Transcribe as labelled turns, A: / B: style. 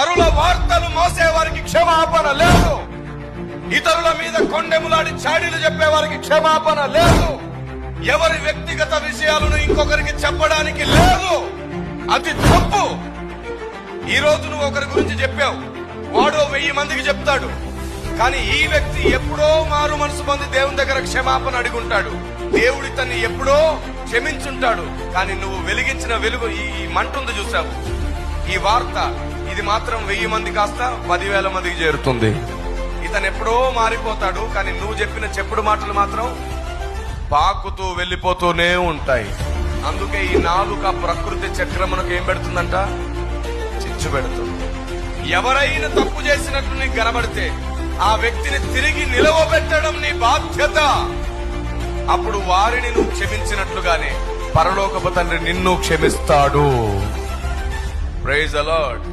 A: పరుల వార్తలు మోసే వారికి క్షమాపణ లేదు. ఇతరుల మీద కొండెములాడి చాడీలు చెప్పే వారికి క్షమాపణ లేదు. ఎవరి వ్యక్తిగత విషయాలను ఇంకొకరికి చెప్పడానికి లేదు. అది తప్పు. ఈ రోజు నువ్వు ఒకరి గురించి చెప్పావు, వాడో 1000 మందికి చెప్తాడు. కానీ ఈ వ్యక్తి ఎప్పుడో మారు మనసు పొంది దేవుని దగ్గర క్షమాపణ అడుగుంటాడు. దేవుడి తన్ని ఎప్పుడో క్షమించుంటాడు. కానీ నువ్వు వెలిగించిన వెలుగు, ఈ మంటుంది చూసావు, ఈ వార్త, ఇది మాత్రం 1000 మంది కాస్త 10,000 మందికి చేరుతుంది. ఇతను ఎప్పుడో మారిపోతాడు. కానీ నువ్వు చెప్పిన చెప్పుడు మాటలు మాత్రం పాకుతూ వెళ్లిపోతూనే ఉంటాయి. అందుకే ఈ నాలుక ప్రకృతి చక్రమునకు ఏం పెడుతుందంట? చిచ్చు పెడుతుంది. ఎవరైనా తప్పు చేసినట్లు నీకు కనబడితే ఆ వ్యక్తిని తిరిగి నిలవబెట్టడం నీ బాధ్యత. అప్పుడు వారిని నువ్వు క్షమించినట్లుగానే పరలోకపు తండ్రి నిన్ను క్షమిస్తాడు. Praise the lord.